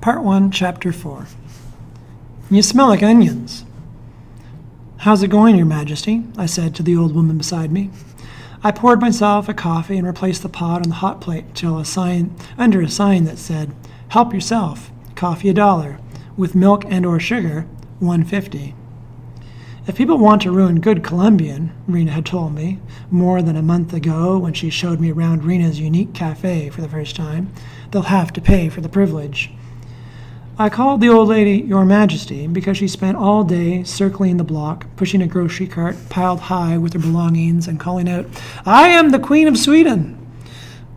Part 1, Chapter 4. You smell like onions. How's it going, Your Majesty? I said to the old woman beside me. I poured myself a coffee and replaced the pot on the hot plate till under a sign that said, "Help yourself, coffee $1, with milk and or sugar, $1.50. If people want to ruin good Colombian, Rena had told me more than a month ago when she showed me around Rena's unique cafe for the first time, they'll have to pay for the privilege. I called the old lady Your Majesty because she spent all day circling the block, pushing a grocery cart piled high with her belongings and calling out, "I am the Queen of Sweden!"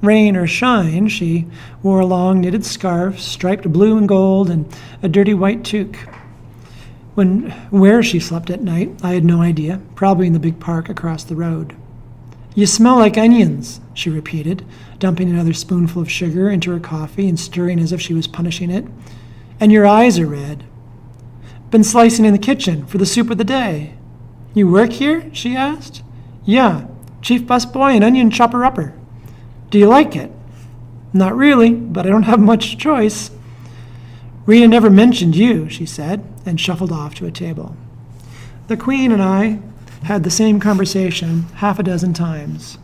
Rain or shine, she wore a long knitted scarf, striped blue and gold, and a dirty white toque. Where she slept at night, I had no idea, probably in the big park across the road. "You smell like onions," she repeated, dumping another spoonful of sugar into her coffee and stirring as if she was punishing it. "And your eyes are red. Been slicing in the kitchen for the soup of the day." "You work here?" she asked. "Yeah, chief busboy and onion chopper-upper." "Do you like it?" "Not really, but I don't have much choice." "Rena never mentioned you," she said, and shuffled off to a table. The Queen and I had the same conversation half a dozen times.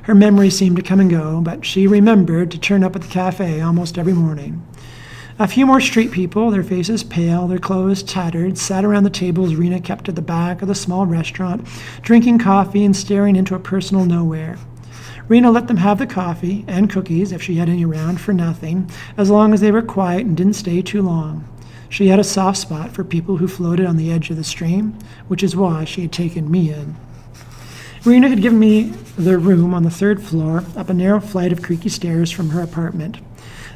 Her memory seemed to come and go, but she remembered to turn up at the cafe almost every morning. A few more street people, their faces pale, their clothes tattered, sat around the tables Rena kept at the back of the small restaurant, drinking coffee and staring into a personal nowhere. Rena let them have the coffee and cookies, if she had any around, for nothing, as long as they were quiet and didn't stay too long. She had a soft spot for people who floated on the edge of the stream, which is why she had taken me in. Rena had given me the room on the third floor, up a narrow flight of creaky stairs from her apartment.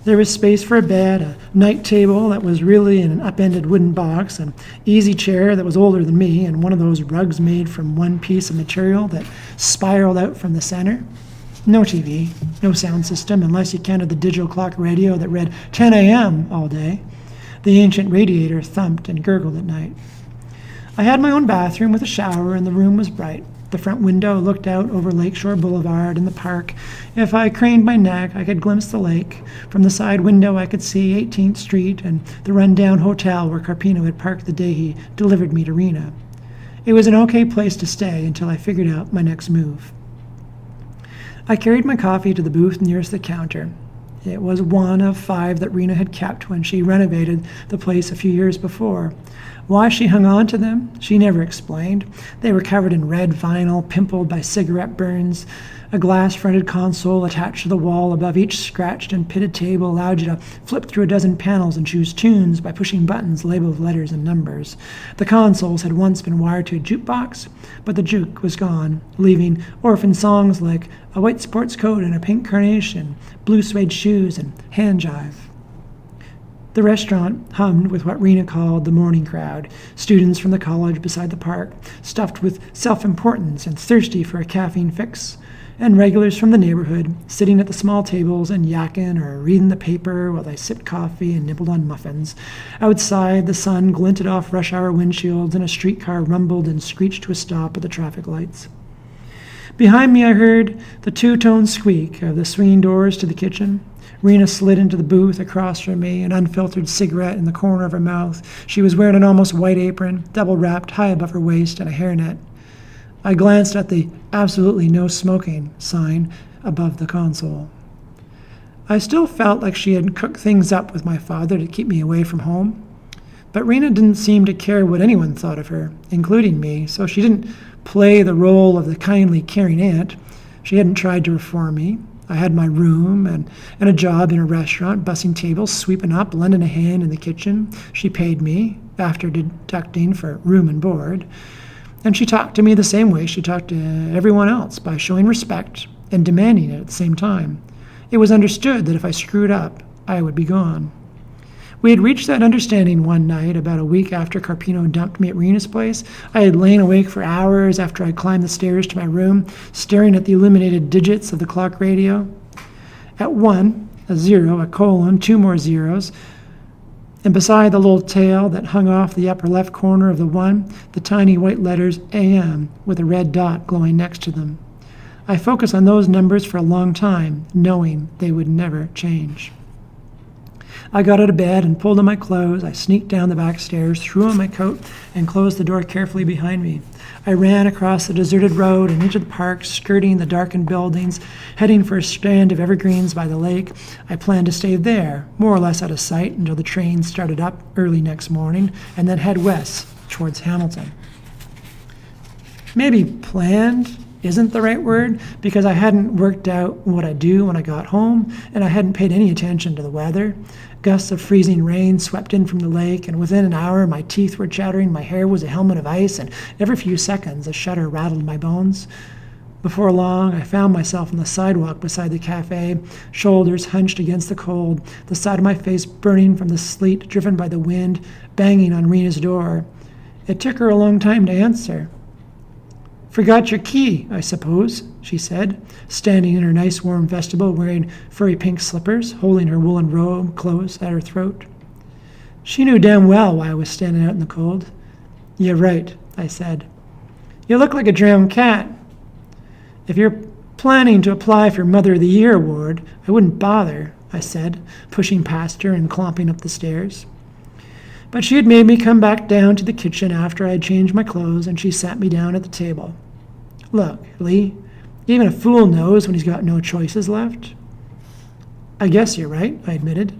There was space for a bed, a night table that was really in an upended wooden box, an easy chair that was older than me, and one of those rugs made from one piece of material that spiraled out from the center. No TV, no sound system, unless you counted the digital clock radio that read 10 a.m. all day. The ancient radiator thumped and gurgled at night. I had my own bathroom with a shower, and the room was bright. The front window looked out over Lakeshore Boulevard and the park. If I craned my neck, I could glimpse the lake. From the side window, I could see 18th Street and the run-down hotel where Carpino had parked the day he delivered me to Rena. It was an okay place to stay until I figured out my next move. I carried my coffee to the booth nearest the counter. It was one of 5 that Rena had kept when she renovated the place a few years before. Why she hung on to them, she never explained. They were covered in red vinyl, pimpled by cigarette burns. A glass-fronted console attached to the wall above each scratched and pitted table allowed you to flip through a dozen panels and choose tunes by pushing buttons labeled with letters and numbers. The consoles had once been wired to a jukebox, but the juke was gone, leaving orphan songs like A White Sports Coat and a Pink Carnation, Blue Suede Shoes, and Hand Jive. The restaurant hummed with what Rena called the morning crowd, students from the college beside the park, stuffed with self-importance and thirsty for a caffeine fix, and regulars from the neighborhood, sitting at the small tables and yakking or reading the paper while they sipped coffee and nibbled on muffins. Outside, the sun glinted off rush-hour windshields, and a streetcar rumbled and screeched to a stop at the traffic lights. Behind me, I heard the two-tone squeak of the swinging doors to the kitchen. Rena slid into the booth across from me, an unfiltered cigarette in the corner of her mouth. She was wearing an almost white apron, double-wrapped high above her waist, and a hairnet. I glanced at the absolutely no smoking sign above the console. I still felt like she had cooked things up with my father to keep me away from home. But Rena didn't seem to care what anyone thought of her, including me, so she didn't play the role of the kindly, caring aunt. She hadn't tried to reform me. I had my room and a job in a restaurant, bussing tables, sweeping up, lending a hand in the kitchen. She paid me, after deducting for room and board. And she talked to me the same way she talked to everyone else, by showing respect and demanding it at the same time. It was understood that if I screwed up, I would be gone. We had reached that understanding one night, about a week after Carpino dumped me at Rena's place. I had lain awake for hours after I climbed the stairs to my room, staring at the illuminated digits of the clock radio. At 1, a 0, a colon, 2 more zeros, and beside the little tail that hung off the upper left corner of the 1, the tiny white letters AM with a red dot glowing next to them. I focused on those numbers for a long time, knowing they would never change. I got out of bed and pulled on my clothes. I sneaked down the back stairs, threw on my coat, and closed the door carefully behind me. I ran across the deserted road and into the park, skirting the darkened buildings, heading for a strand of evergreens by the lake. I planned to stay there, more or less out of sight, until the train started up early next morning, and then head west towards Hamilton. Maybe planned isn't the right word, because I hadn't worked out what I'd do when I got home, and I hadn't paid any attention to the weather. Gusts of freezing rain swept in from the lake, and within an hour my teeth were chattering, my hair was a helmet of ice, and every few seconds a shudder rattled my bones. Before long, I found myself on the sidewalk beside the cafe, shoulders hunched against the cold, the side of my face burning from the sleet driven by the wind, banging on Rena's door. It took her a long time to answer. "Forgot your key, I suppose," she said, standing in her nice warm vestibule wearing furry pink slippers, holding her woolen robe close at her throat. She knew damn well why I was standing out in the cold. "You're right," I said. "You look like a drowned cat. If you're planning to apply for Mother of the Year award, I wouldn't bother," I said, pushing past her and clomping up the stairs. But she had made me come back down to the kitchen after I had changed my clothes, and she sat me down at the table. "Look, Lee, even a fool knows when he's got no choices left." "I guess you're right," I admitted.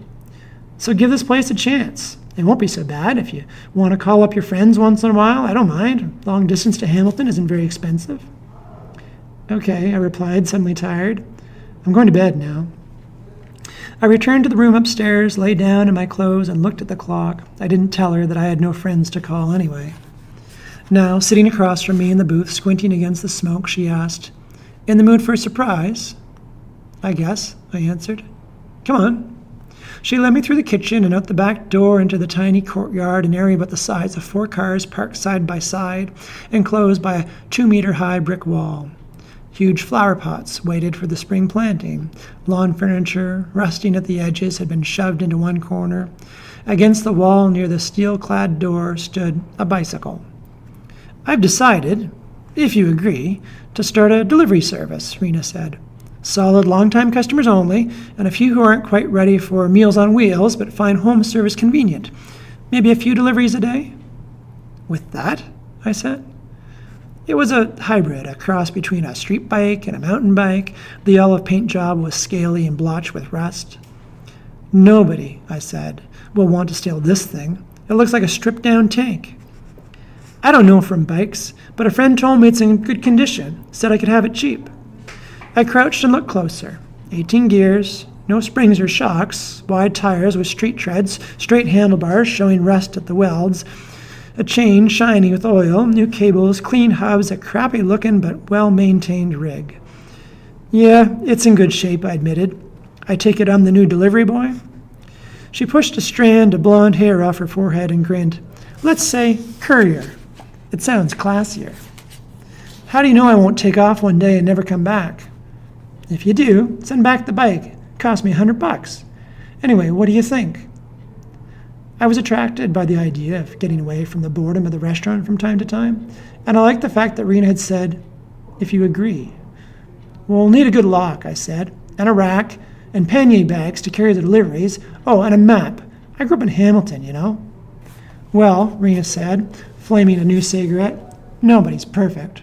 "So give this place a chance. It won't be so bad. If you want to call up your friends once in a while, I don't mind. Long distance to Hamilton isn't very expensive." "Okay," I replied, suddenly tired. "I'm going to bed now." I returned to the room upstairs, lay down in my clothes, and looked at the clock. I didn't tell her that I had no friends to call anyway. Now, sitting across from me in the booth, squinting against the smoke, she asked, "In the mood for a surprise?" "I guess," I answered. "Come on." She led me through the kitchen and out the back door into the tiny courtyard, an area about the size of 4 cars parked side by side, enclosed by a 2-meter-high brick wall. Huge flower pots waited for the spring planting. Lawn furniture, rusting at the edges, had been shoved into one corner. Against the wall near the steel-clad door stood a bicycle. "I've decided, if you agree, to start a delivery service," Rena said. "Solid long-time customers only, and a few who aren't quite ready for Meals on Wheels but find home service convenient. Maybe a few deliveries a day?" "With that?" I said. It was a hybrid, a cross between a street bike and a mountain bike. The olive paint job was scaly and blotched with rust. "Nobody," I said, "will want to steal this thing. It looks like a stripped-down tank." "I don't know from bikes, but a friend told me it's in good condition, said I could have it cheap." I crouched and looked closer. 18 gears, no springs or shocks, wide tires with street treads, straight handlebars showing rust at the welds, a chain shiny with oil, new cables, clean hubs, a crappy-looking but well-maintained rig. "Yeah, it's in good shape," I admitted. "I take it I'm the new delivery boy?" She pushed a strand of blonde hair off her forehead and grinned. "Let's say courier. It sounds classier." "How do you know I won't take off one day and never come back?" "If you do, send back the bike. Cost me $100. Anyway, what do you think?" I was attracted by the idea of getting away from the boredom of the restaurant from time to time, and I liked the fact that Rena had said, "If you agree." "We'll need a good lock," I said, "and a rack, and pannier bags to carry the deliveries. Oh, and a map. I grew up in Hamilton, you know." "Well," Rena said, flaming a new cigarette, "nobody's perfect."